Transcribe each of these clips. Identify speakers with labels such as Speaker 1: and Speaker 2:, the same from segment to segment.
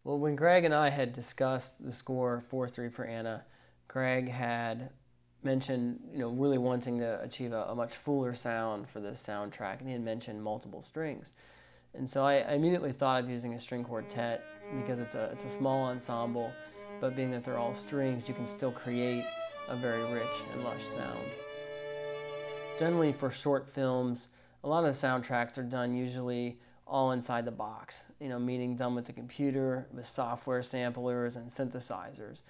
Speaker 1: Well, when Greg and I had discussed the score 4-3 for Anna, Greg had mentioned, really wanting to achieve a much fuller sound for this soundtrack, and he had mentioned multiple strings. And so I immediately thought of using a string quartet because it's a small ensemble, but being that they're all strings, you can still create a very rich and lush sound. Generally for short films, a lot of the soundtracks are done usually all inside the box, meaning done with the computer, with software samplers and synthesizers.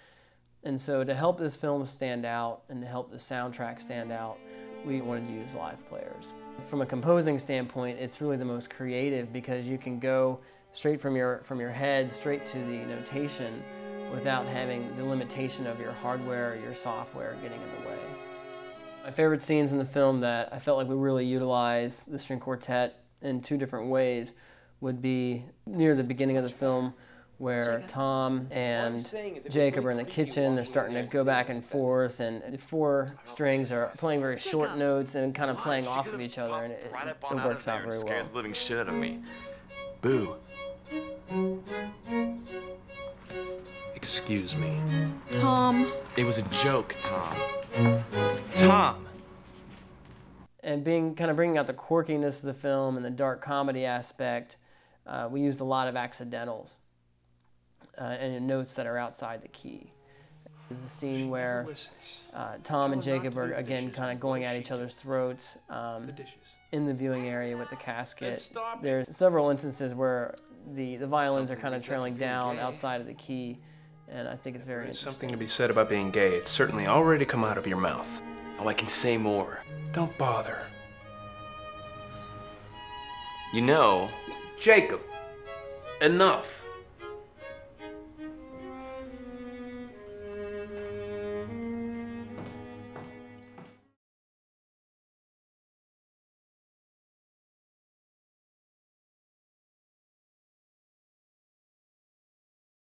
Speaker 1: And so to help this film stand out and to help the soundtrack stand out, we wanted to use live players. From a composing standpoint, it's really the most creative because you can go straight from your head straight to the notation without having the limitation of your hardware or your software getting in the way. My favorite scenes in the film that I felt like we really utilized the string quartet in two different ways would be near the beginning of the film, where Tom and Jacob are in the kitchen. They're starting to go back and forth, and the four strings are playing very short notes and kind of playing off of each other, and it works out very well.
Speaker 2: Scared the living shit out of me. Boo.
Speaker 3: Excuse me.
Speaker 4: Tom.
Speaker 2: It was a joke, Tom. Tom!
Speaker 1: And bringing out the quirkiness of the film and the dark comedy aspect, we used a lot of accidentals and notes that are outside the key. There's a scene where Tom and Jacob are again kind of going at each other's throats in the viewing area with the casket. There's several instances where the violins are kind of trailing down outside of the key, and I think it's very interesting.
Speaker 3: Something to be said about being gay. It's certainly already come out of your mouth.
Speaker 2: Oh, I can say more.
Speaker 3: Don't bother.
Speaker 2: You know,
Speaker 3: Jacob, enough.